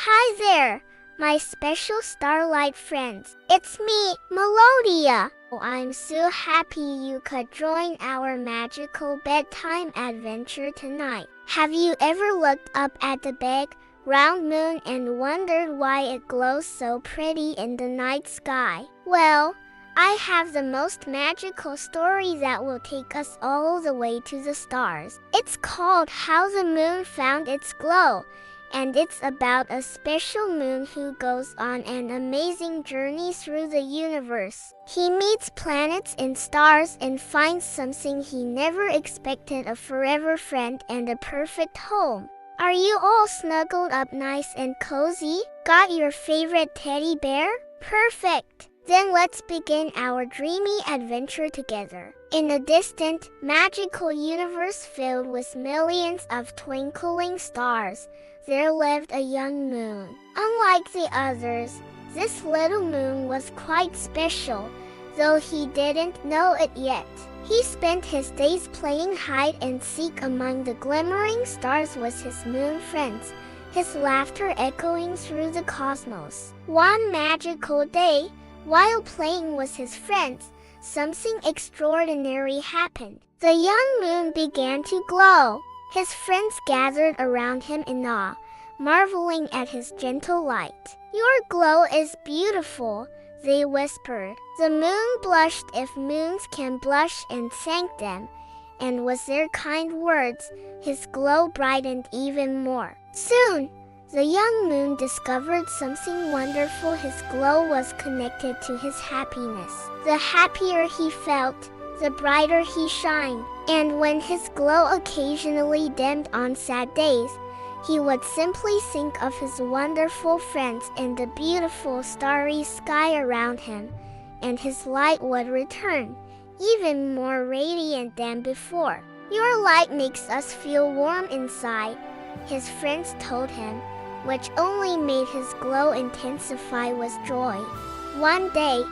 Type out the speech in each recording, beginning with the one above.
Hi there, my special starlight friends. It's me, Melodia. I'm so happy you could join our magical bedtime adventure tonight. Have you ever looked up at the big, round moon and wondered why it glows so pretty in the night sky? Well, I have the most magical story that will take us all the way to the stars. It's called How the Moon Found Its Glow, and it's about a special moon who goes on an amazing journey through the universe. He meets planets and stars and finds something he never expected, a forever friend and a perfect home. Are you all snuggled up nice and cozy? Got your favorite teddy bear? Perfect! Then let's begin our dreamy adventure together. In a distant, magical universe filled with millions of twinkling stars, there lived a young moon. Unlike the others, this little moon was quite special, though he didn't know it yet. He spent his days playing hide and seek among the glimmering stars with his moon friends, his laughter echoing through the cosmos. One magical day, while playing with his friends, something extraordinary happened. The young moon began to glow. His friends gathered around him in awe, marveling at his gentle light. "Your glow is beautiful," they whispered. The moon blushed, if moons can blush, and thanked them, and with their kind words, his glow brightened even more. Soon, the young moon discovered something wonderful. His glow was connected to his happiness. The happier he felt, the brighter he shined. And when his glow occasionally dimmed on sad days, he would simply think of his wonderful friends and the beautiful starry sky around him, and his light would return, even more radiant than before. "Your light makes us feel warm inside," his friends told him, which only made his glow intensify with joy. One day,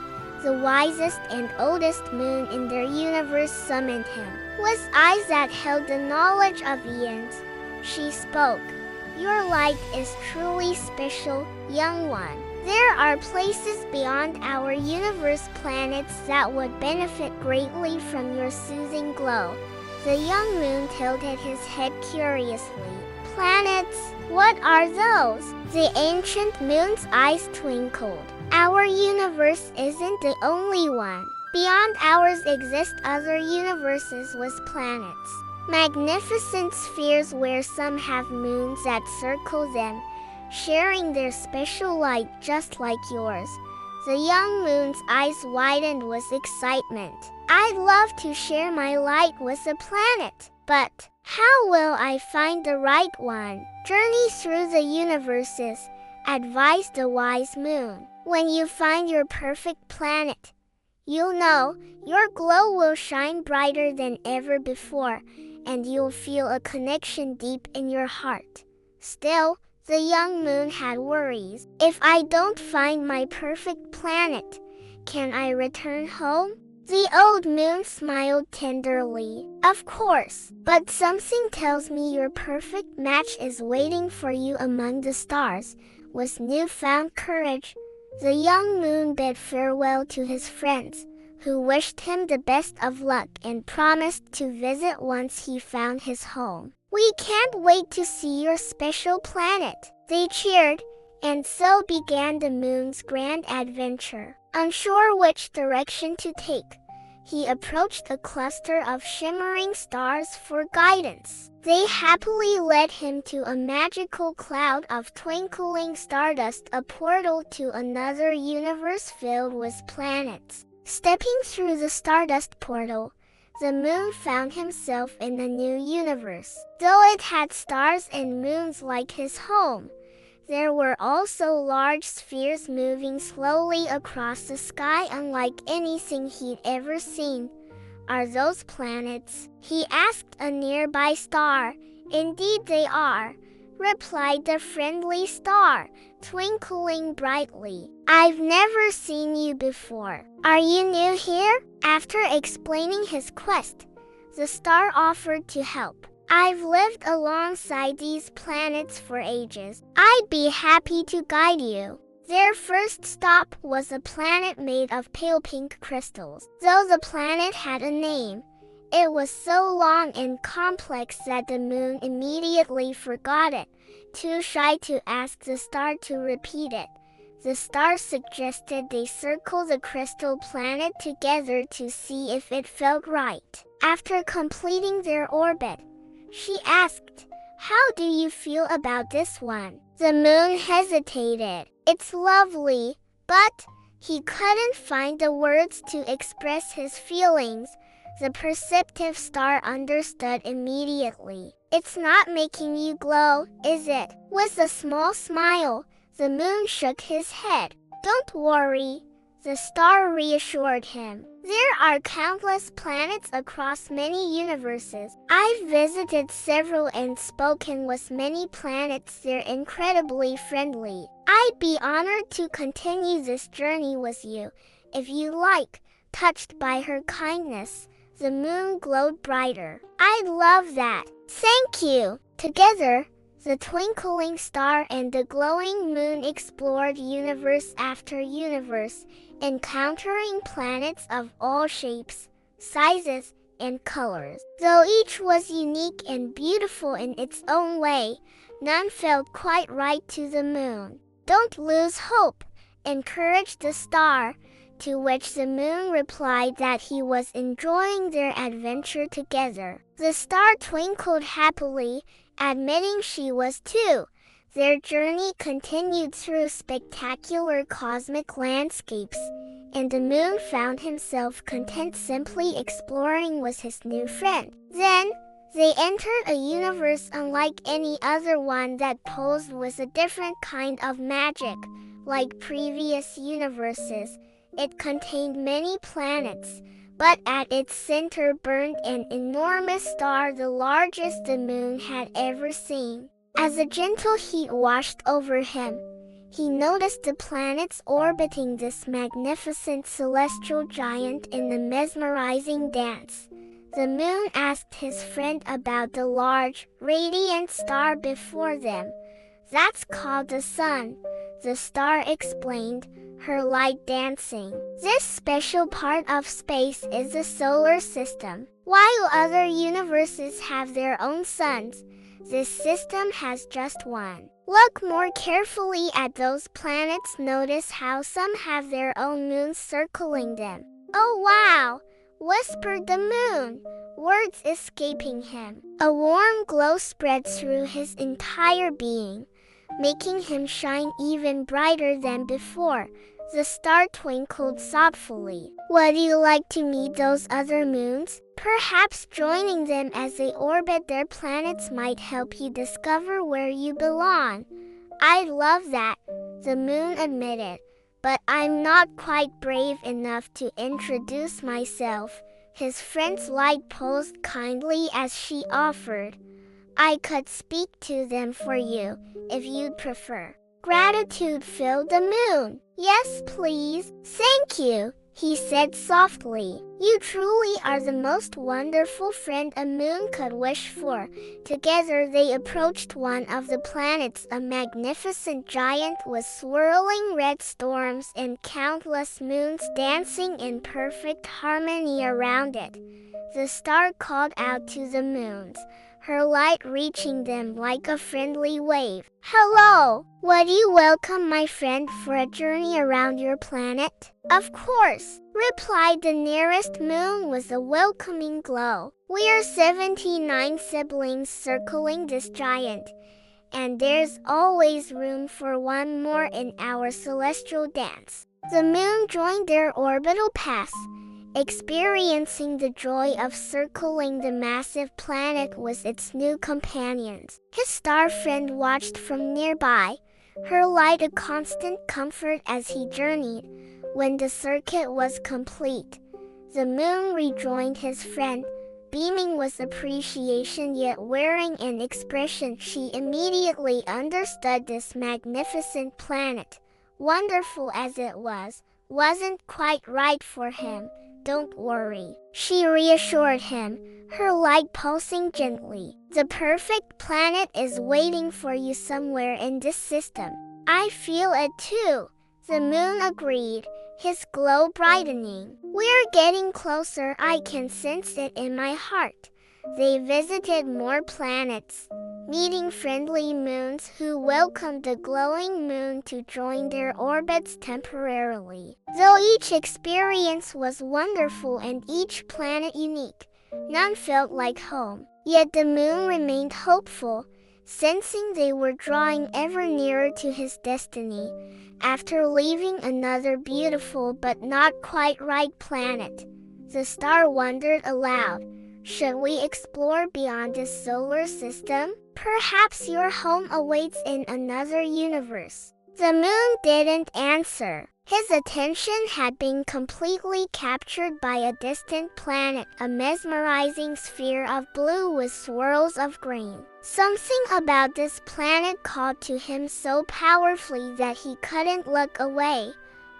the wisest and oldest moon in their universe summoned him. With eyes that held the knowledge of eons, she spoke. "Your light is truly special, young one. There are places beyond our universe, planets that would benefit greatly from your soothing glow." The young moon tilted his head curiously. "Planets? What are those?" The ancient moon's eyes twinkled. "Our universe isn't the only one. Beyond ours exist other universes with planets. Magnificent spheres where some have moons that circle them, sharing their special light just like yours." The young moon's eyes widened with excitement. "I'd love to share my light with a planet, but how will I find the right one?" "Journey through the universes," advised the wise moon. "When you find your perfect planet, you'll know your glow will shine brighter than ever before, and you'll feel a connection deep in your heart." Still, the young moon had worries. "If I don't find my perfect planet, can I return home?" The old moon smiled tenderly. "Of course, but something tells me your perfect match is waiting for you among the stars." With newfound courage, the young moon bid farewell to his friends, who wished him the best of luck and promised to visit once he found his home. "We can't wait to see your special planet," they cheered, and so began the moon's grand adventure. Unsure which direction to take, he approached a cluster of shimmering stars for guidance. They happily led him to a magical cloud of twinkling stardust, a portal to another universe filled with planets. Stepping through the stardust portal, the moon found himself in a new universe. Though it had stars and moons like his home, there were also large spheres moving slowly across the sky, unlike anything he'd ever seen. "Are those planets?" he asked a nearby star. "Indeed they are," replied the friendly star, twinkling brightly. "I've never seen you before. Are you new here?" After explaining his quest, the star offered to help. I've lived alongside these planets for ages. I'd be happy to guide you. Their first stop was a planet made of pale pink crystals. Though the planet had a name, it was so long and complex that the moon immediately forgot it, too shy to ask the star to repeat it. The star suggested they circle the crystal planet together to see if it felt right. After completing their orbit, she asked, "How do you feel about this one?" The moon hesitated. "It's lovely," but he couldn't find the words to express his feelings. The perceptive star understood immediately. "It's not making you glow, is it?" With a small smile, the moon shook his head. "Don't worry," the star reassured him. "There are countless planets across many universes. I've visited several and spoken with many planets. They're incredibly friendly. I'd be honored to continue this journey with you, if you like." Touched by her kindness, the moon glowed brighter. "I'd love that. Thank you." Together, the twinkling star and the glowing moon explored universe after universe, encountering planets of all shapes, sizes, and colors. Though each was unique and beautiful in its own way, none felt quite right to the moon. "Don't lose hope," encouraged the star, to which the moon replied that he was enjoying their adventure together. The star twinkled happily, admitting she was too. Their journey continued through spectacular cosmic landscapes, and the moon found himself content simply exploring with his new friend. Then, they entered a universe unlike any other one that posed with a different kind of magic. Like previous universes, it contained many planets, but at its center burned an enormous star, the largest the moon had ever seen. As a gentle heat washed over him, he noticed the planets orbiting this magnificent celestial giant in a mesmerizing dance. The moon asked his friend about the large, radiant star before them. "That's called the sun," the star explained, her light dancing. "This special part of space is the solar system. While other universes have their own suns, this system has just one. Look more carefully at those planets. Notice how some have their own moons circling them." "Oh wow!" whispered the moon, words escaping him. A warm glow spread through his entire being, making him shine even brighter than before. The star twinkled thoughtfully. "Would you like to meet those other moons? Perhaps joining them as they orbit their planets might help you discover where you belong." "I'd love that," the moon admitted, "but I'm not quite brave enough to introduce myself." His friend's light posed kindly as she offered, "I could speak to them for you, if you'd prefer." Gratitude filled the moon. "Yes, please. Thank you," he said softly. "You truly are the most wonderful friend a moon could wish for." Together they approached one of the planets, a magnificent giant with swirling red storms and countless moons dancing in perfect harmony around it. The star called out to the moons, her light reaching them like a friendly wave. "Hello! Would you welcome my friend for a journey around your planet?" "Of course," replied the nearest moon with a welcoming glow. "We're 79 siblings circling this giant, and there's always room for one more in our celestial dance." The moon joined their orbital paths, experiencing the joy of circling the massive planet with its new companions. His star friend watched from nearby, her light a constant comfort as he journeyed. When the circuit was complete, the moon rejoined his friend, beaming with appreciation yet wearing an expression she immediately understood. This magnificent planet, wonderful as it was, wasn't quite right for him. "Don't worry," she reassured him, her light pulsing gently. The perfect planet is waiting for you somewhere in this system. I feel it too, the moon agreed, his glow brightening. We're getting closer, I can sense it in my heart. They visited more planets, meeting friendly moons who welcomed the glowing moon to join their orbits temporarily. Though each experience was wonderful and each planet unique, none felt like home. Yet the moon remained hopeful, sensing they were drawing ever nearer to his destiny. After leaving another beautiful but not quite right planet, the star wondered aloud. Should we explore beyond this solar system? Perhaps your home awaits in another universe. The moon didn't answer. His attention had been completely captured by a distant planet, a mesmerizing sphere of blue with swirls of green. Something about this planet called to him so powerfully that he couldn't look away.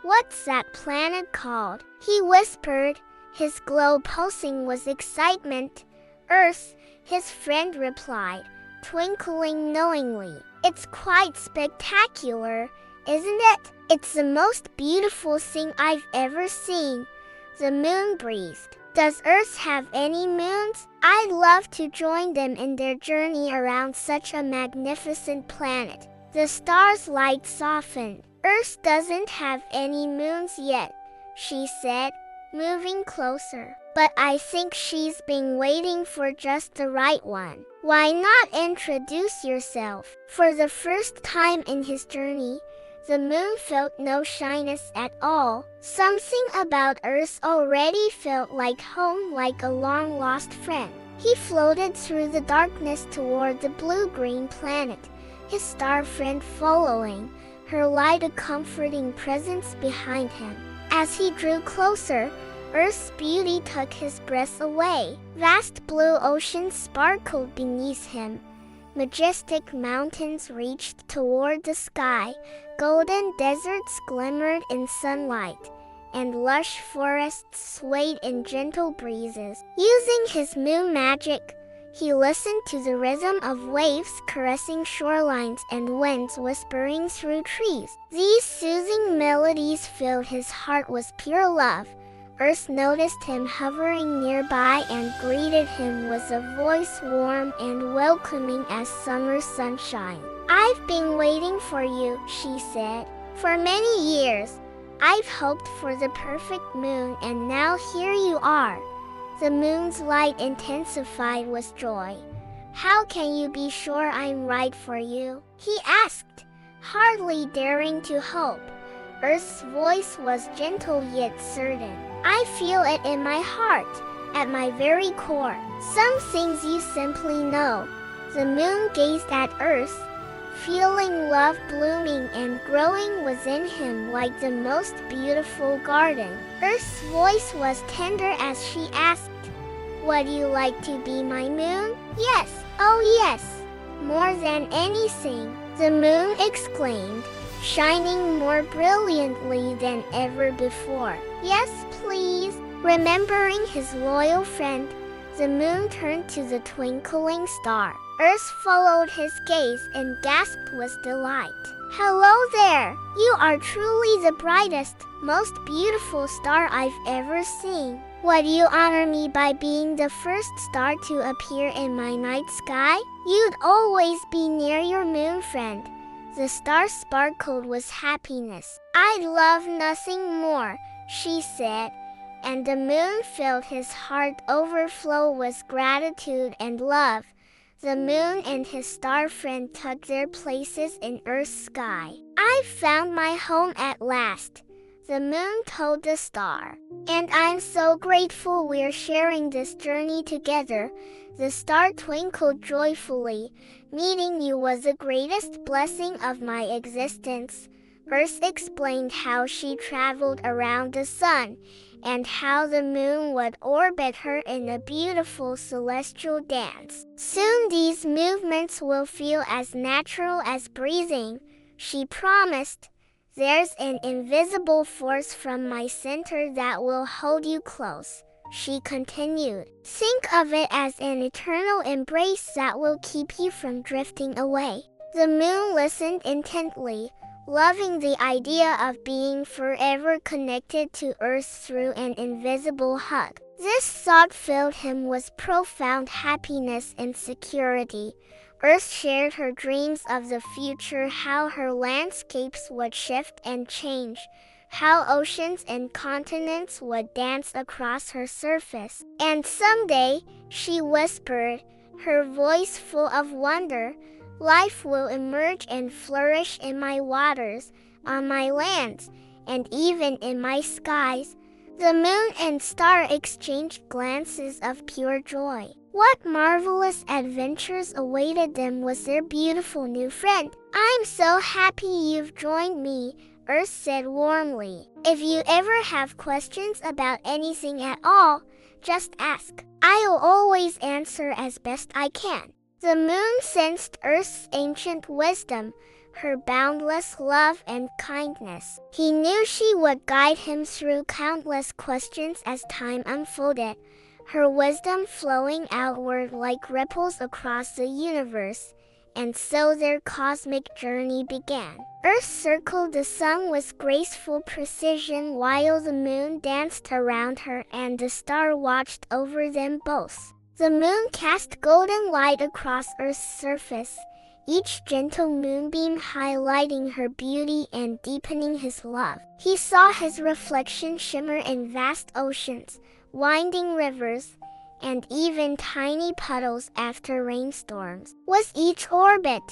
What's that planet called? He whispered. His glow pulsing with excitement. Earth, his friend replied, twinkling knowingly. It's quite spectacular, isn't it? It's the most beautiful thing I've ever seen. The moon breathed. Does Earth have any moons? I'd love to join them in their journey around such a magnificent planet. The star's light softened. Earth doesn't have any moons yet, she said, moving closer. But I think she's been waiting for just the right one. Why not introduce yourself? For the first time in his journey, the moon felt no shyness at all. Something about Earth already felt like home, like a long-lost friend. He floated through the darkness toward the blue-green planet, his star friend following, her light a comforting presence behind him. As he drew closer, Earth's beauty took his breath away. Vast blue oceans sparkled beneath him. Majestic mountains reached toward the sky. Golden deserts glimmered in sunlight, and lush forests swayed in gentle breezes. Using his moon magic, he listened to the rhythm of waves caressing shorelines and winds whispering through trees. These soothing melodies filled his heart with pure love. Earth noticed him hovering nearby and greeted him with a voice warm and welcoming as summer sunshine. I've been waiting for you, she said. For many years, I've hoped for the perfect moon, and now here you are. The moon's light intensified with joy. How can you be sure I'm right for you? He asked, hardly daring to hope. Earth's voice was gentle yet certain. I feel it in my heart, at my very core. Some things you simply know. The moon gazed at Earth, feeling love blooming and growing within him like the most beautiful garden. Earth's voice was tender as she asked, would you like to be my moon? Yes, oh yes, more than anything, the moon exclaimed, shining more brilliantly than ever before. Yes, please. Remembering his loyal friend, the moon turned to the twinkling star. Earth followed his gaze and gasped with delight. Hello there! You are truly the brightest, most beautiful star I've ever seen. Would you honor me by being the first star to appear in my night sky? You'd always be near your moon friend. The star sparkled with happiness. I'd love nothing more, she said, and the moon felt his heart overflow with gratitude and love. The moon and his star friend took their places in Earth's sky. I've found my home at last, the moon told the star. And I'm so grateful we're sharing this journey together. The star twinkled joyfully. Meeting you was the greatest blessing of my existence. Earth explained how she traveled around the sun, and how the moon would orbit her in a beautiful celestial dance. Soon these movements will feel as natural as breathing, she promised. There's an invisible force from my center that will hold you close, she continued. Think of it as an eternal embrace that will keep you from drifting away. The moon listened intently, loving the idea of being forever connected to Earth through an invisible hug. This thought filled him with profound happiness and security. Earth shared her dreams of the future, how her landscapes would shift and change, how oceans and continents would dance across her surface. And someday, she whispered, her voice full of wonder, life will emerge and flourish in my waters, on my lands, and even in my skies. The moon and star exchanged glances of pure joy. What marvelous adventures awaited them with their beautiful new friend. I'm so happy you've joined me, Earth said warmly. If you ever have questions about anything at all, just ask. I'll always answer as best I can. The moon sensed Earth's ancient wisdom, her boundless love and kindness. He knew she would guide him through countless questions as time unfolded, her wisdom flowing outward like ripples across the universe. And so their cosmic journey began. Earth circled the sun with graceful precision while the moon danced around her and the star watched over them both. The moon cast golden light across Earth's surface, each gentle moonbeam highlighting her beauty and deepening his love. He saw his reflection shimmer in vast oceans, winding rivers, and even tiny puddles after rainstorms. With each orbit,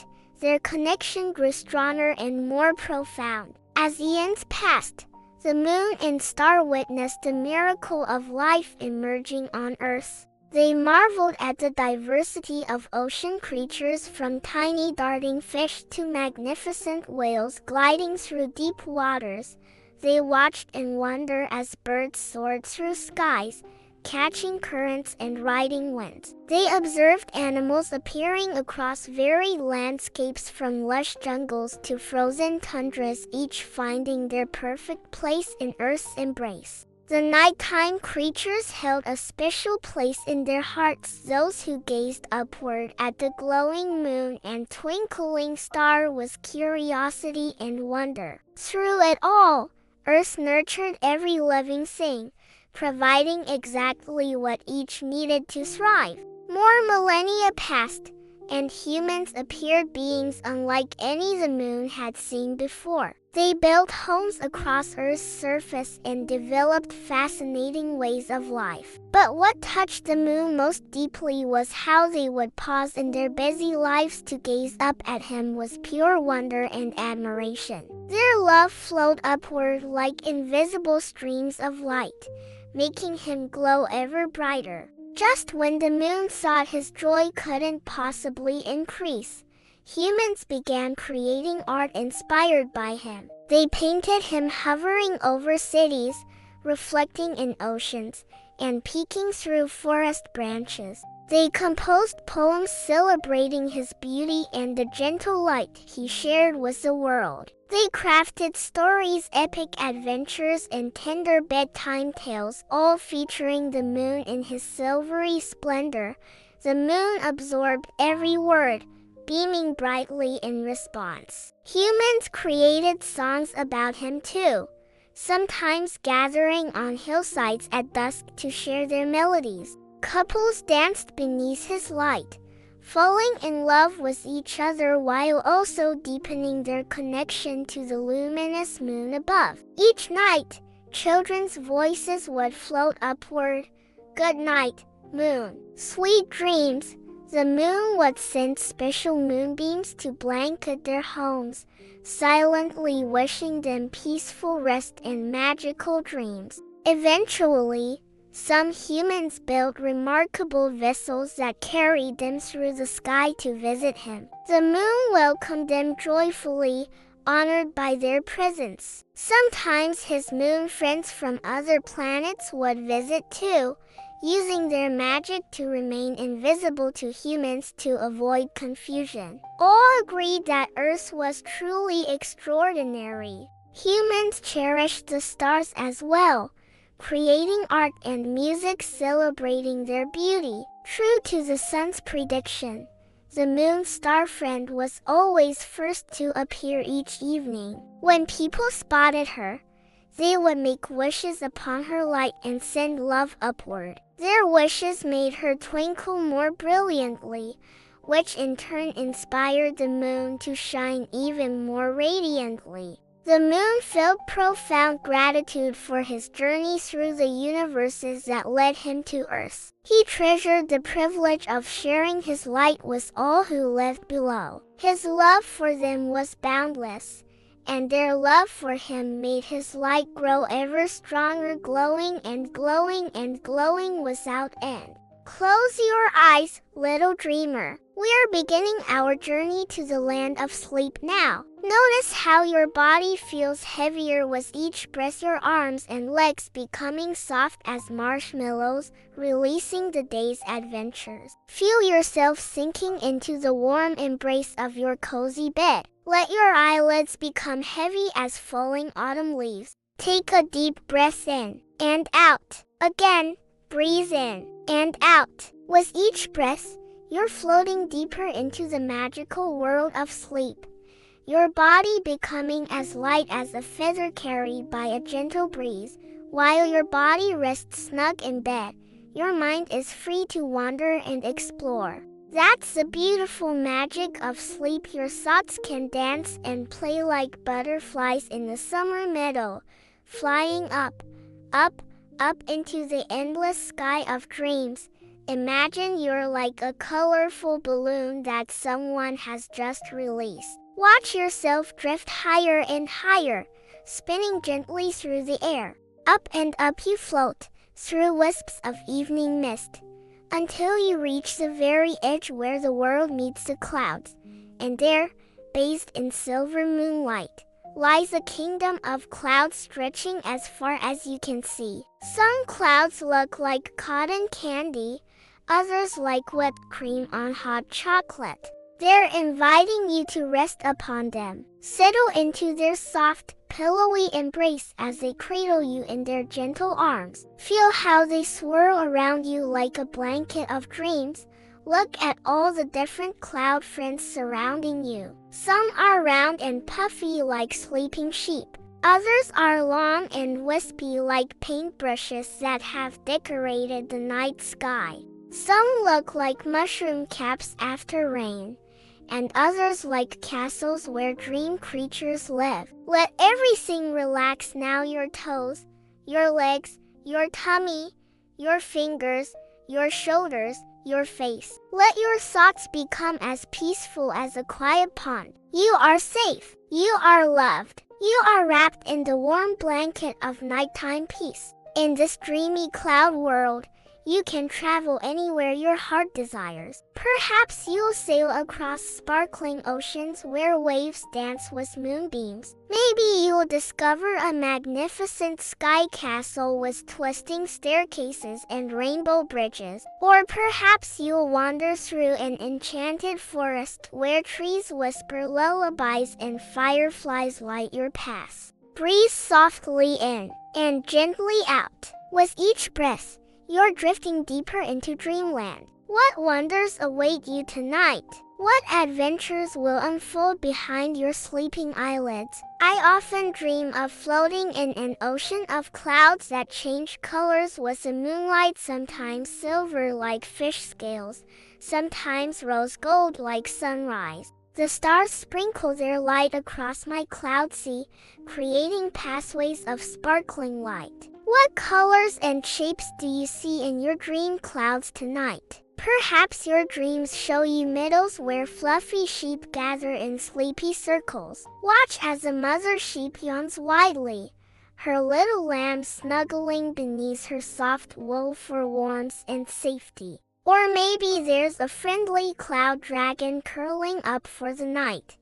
their connection grew stronger and more profound. As eons passed, the moon and star witnessed the miracle of life emerging on Earth. They marveled at the diversity of ocean creatures, from tiny darting fish to magnificent whales gliding through deep waters. They watched in wonder as birds soared through skies, catching currents and riding winds. They observed animals appearing across varied landscapes, from lush jungles to frozen tundras, each finding their perfect place in Earth's embrace. The nighttime creatures held a special place in their hearts, those who gazed upward at the glowing moon and twinkling star with curiosity and wonder. Through it all, Earth nurtured every living thing, providing exactly what each needed to thrive. More millennia passed, and humans appeared, beings unlike any the moon had seen before. They built homes across Earth's surface and developed fascinating ways of life. But what touched the moon most deeply was how they would pause in their busy lives to gaze up at him with pure wonder and admiration. Their love flowed upward like invisible streams of light, making him glow ever brighter. Just when the moon thought his joy couldn't possibly increase, humans began creating art inspired by him. They painted him hovering over cities, reflecting in oceans, and peeking through forest branches. They composed poems celebrating his beauty and the gentle light he shared with the world. They crafted stories, epic adventures, and tender bedtime tales, all featuring the moon in his silvery splendor. The moon absorbed every word, beaming brightly in response. Humans created songs about him too, sometimes gathering on hillsides at dusk to share their melodies. Couples danced beneath his light, falling in love with each other while also deepening their connection to the luminous moon above. Each night, children's voices would float upward. Good night, moon. Sweet dreams. The moon would send special moonbeams to blanket their homes, silently wishing them peaceful rest and magical dreams. Eventually, some humans built remarkable vessels that carried them through the sky to visit him. The moon welcomed them joyfully, honored by their presence. Sometimes his moon friends from other planets would visit too, using their magic to remain invisible to humans to avoid confusion. All agreed that Earth was truly extraordinary. Humans cherished the stars as well, creating art and music celebrating their beauty. True to the sun's prediction, the moon star friend was always first to appear each evening. When people spotted her, they would make wishes upon her light and send love upward. Their wishes made her twinkle more brilliantly, which in turn inspired the moon to shine even more radiantly. The moon felt profound gratitude for his journey through the universes that led him to Earth. He treasured the privilege of sharing his light with all who lived below. His love for them was boundless, and their love for him made his light grow ever stronger, glowing and glowing and glowing without end. Close your eyes, little dreamer. We are beginning our journey to the land of sleep now. Notice how your body feels heavier with each breath, your arms and legs becoming soft as marshmallows, releasing the day's adventures. Feel yourself sinking into the warm embrace of your cozy bed. Let your eyelids become heavy as falling autumn leaves. Take a deep breath in and out. Again, breathe in and out. With each breath, you're floating deeper into the magical world of sleep, your body becoming as light as a feather carried by a gentle breeze. While your body rests snug in bed, your mind is free to wander and explore. That's the beautiful magic of sleep. Your thoughts can dance and play like butterflies in the summer meadow, flying up, up, up into the endless sky of dreams. Imagine you're like a colorful balloon that someone has just released. Watch yourself drift higher and higher, spinning gently through the air. Up and up you float, through wisps of evening mist, until you reach the very edge where the world meets the clouds. And there, bathed in silver moonlight, lies a kingdom of clouds stretching as far as you can see. Some clouds look like cotton candy, others like whipped cream on hot chocolate. They're inviting you to rest upon them. Settle into their soft, pillowy embrace as they cradle you in their gentle arms. Feel how they swirl around you like a blanket of dreams. Look at all the different cloud friends surrounding you. Some are round and puffy like sleeping sheep. Others are long and wispy like paintbrushes that have decorated the night sky. Some look like mushroom caps after rain, and others like castles where dream creatures live. Let everything relax now. Your toes, your legs, your tummy, your fingers, your shoulders, your face. Let your thoughts become as peaceful as a quiet pond. You are safe. You are loved. You are wrapped in the warm blanket of nighttime peace. In this dreamy cloud world, you can travel anywhere your heart desires. Perhaps you'll sail across sparkling oceans where waves dance with moonbeams. Maybe you'll discover a magnificent sky castle with twisting staircases and rainbow bridges. Or perhaps you'll wander through an enchanted forest where trees whisper lullabies and fireflies light your path. Breathe softly in and gently out. With each breath, you're drifting deeper into dreamland. What wonders await you tonight? What adventures will unfold behind your sleeping eyelids? I often dream of floating in an ocean of clouds that change colors with the moonlight, sometimes silver like fish scales, sometimes rose gold like sunrise. The stars sprinkle their light across my cloud sea, creating pathways of sparkling light. What colors and shapes do you see in your dream clouds tonight? Perhaps your dreams show you meadows where fluffy sheep gather in sleepy circles. Watch as a mother sheep yawns widely, her little lamb snuggling beneath her soft wool for warmth and safety. Or maybe there's a friendly cloud dragon curling up for the night,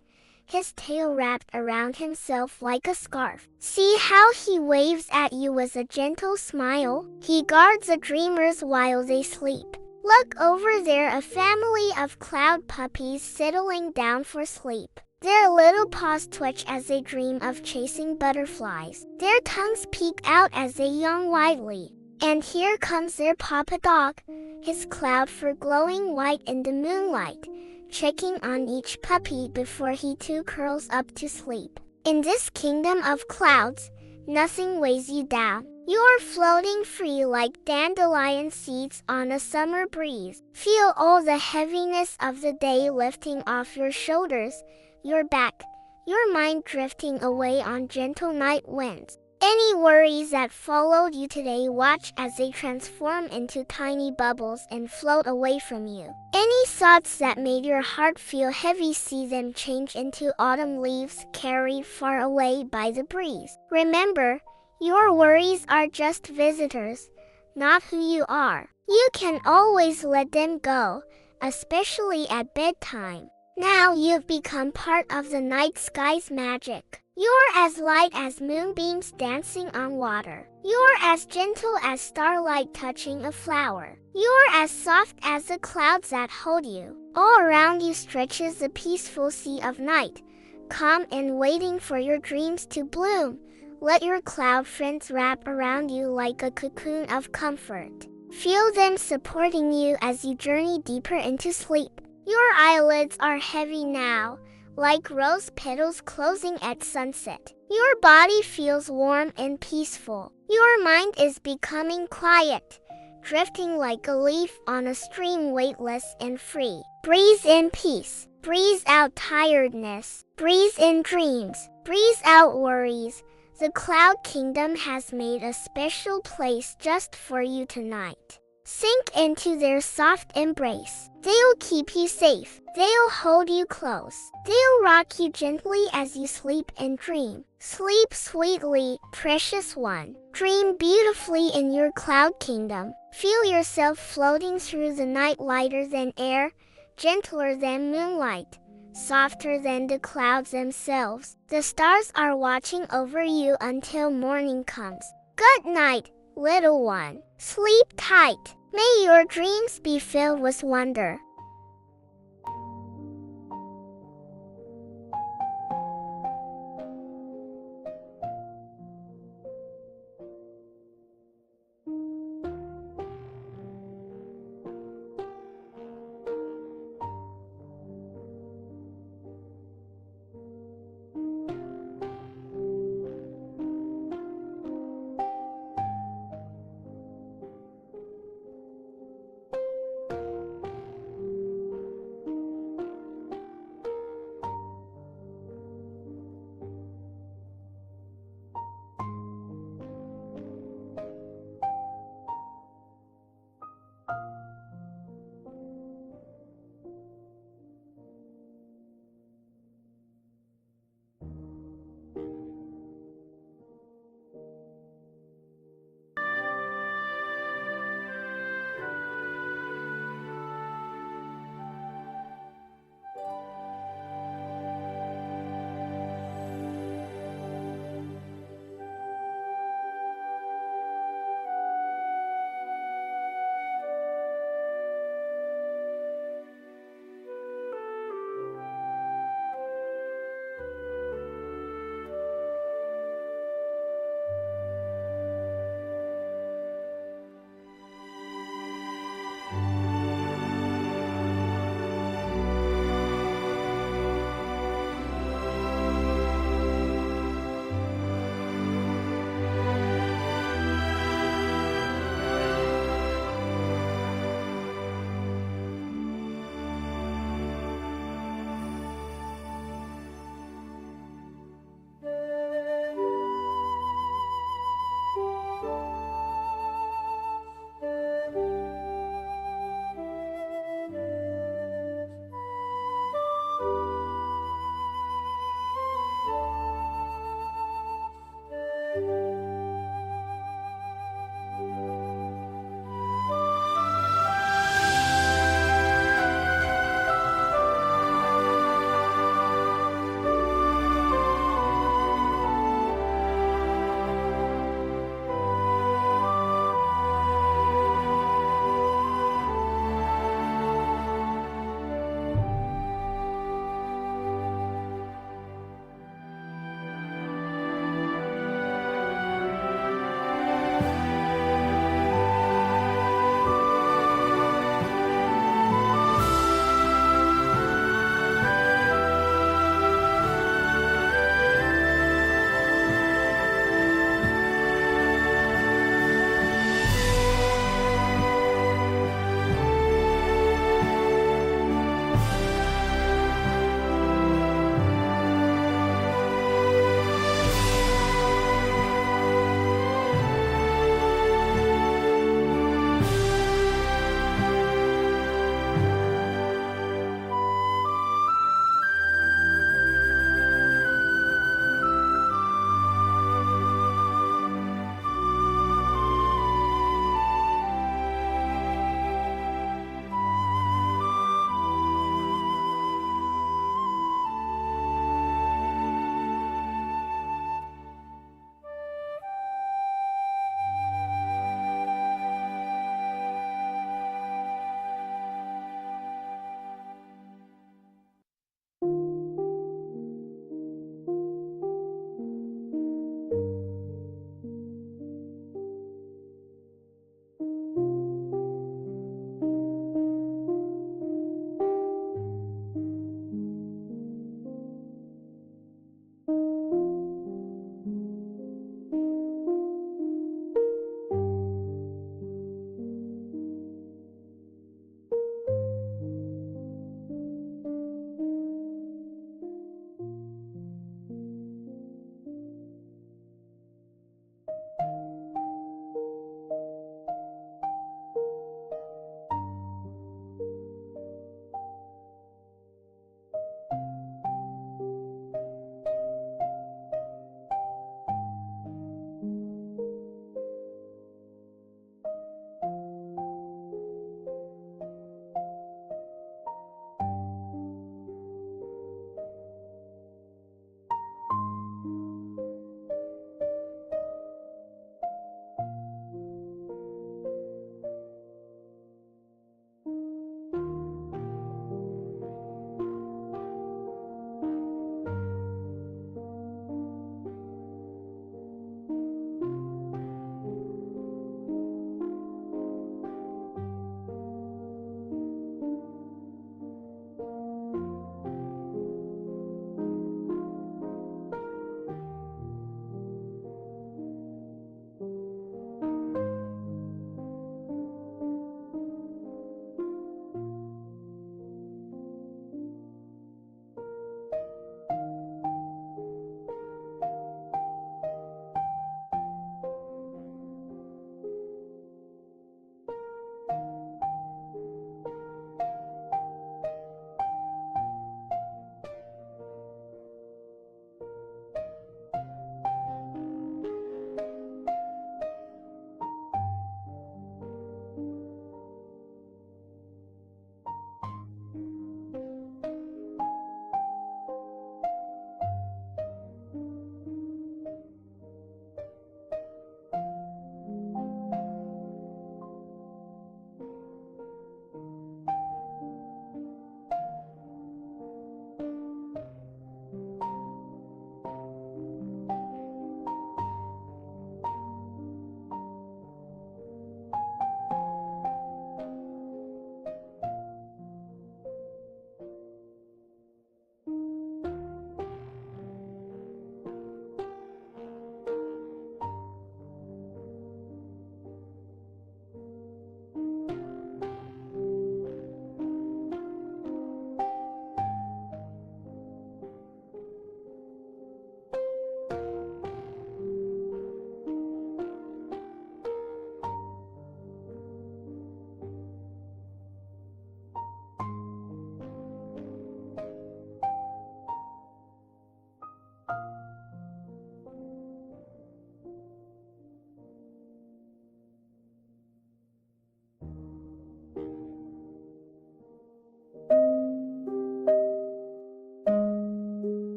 his tail wrapped around himself like a scarf. See how he waves at you with a gentle smile? He guards the dreamers while they sleep. Look over there, a family of cloud puppies settling down for sleep. Their little paws twitch as they dream of chasing butterflies. Their tongues peek out as they yawn widely. And here comes their papa dog, his cloud fur glowing white in the moonlight, checking on each puppy before he too curls up to sleep. In this kingdom of clouds, nothing weighs you down. You're floating free like dandelion seeds on a summer breeze. Feel all the heaviness of the day lifting off your shoulders, your back, your mind drifting away on gentle night winds. Any worries that followed you today, watch as they transform into tiny bubbles and float away from you. Any thoughts that made your heart feel heavy, see them change into autumn leaves carried far away by the breeze. Remember, your worries are just visitors, not who you are. You can always let them go, especially at bedtime. Now you've become part of the night sky's magic. You're as light as moonbeams dancing on water. You're as gentle as starlight touching a flower. You're as soft as the clouds that hold you. All around you stretches the peaceful sea of night, calm and waiting for your dreams to bloom. Let your cloud friends wrap around you like a cocoon of comfort. Feel them supporting you as you journey deeper into sleep. Your eyelids are heavy now, like rose petals closing at sunset. Your body feels warm and peaceful. Your mind is becoming quiet, drifting like a leaf on a stream, weightless and free. Breathe in peace. Breathe out tiredness. Breathe in dreams. Breathe out worries. The Cloud Kingdom has made a special place just for you tonight. Sink into their soft embrace. They'll keep you safe. They'll hold you close. They'll rock you gently as you sleep and dream. Sleep sweetly, precious one. Dream beautifully in your Cloud Kingdom. Feel yourself floating through the night, lighter than air, gentler than moonlight, softer than the clouds themselves. The stars are watching over you until morning comes. Good night, little one. Sleep tight. May your dreams be filled with wonder.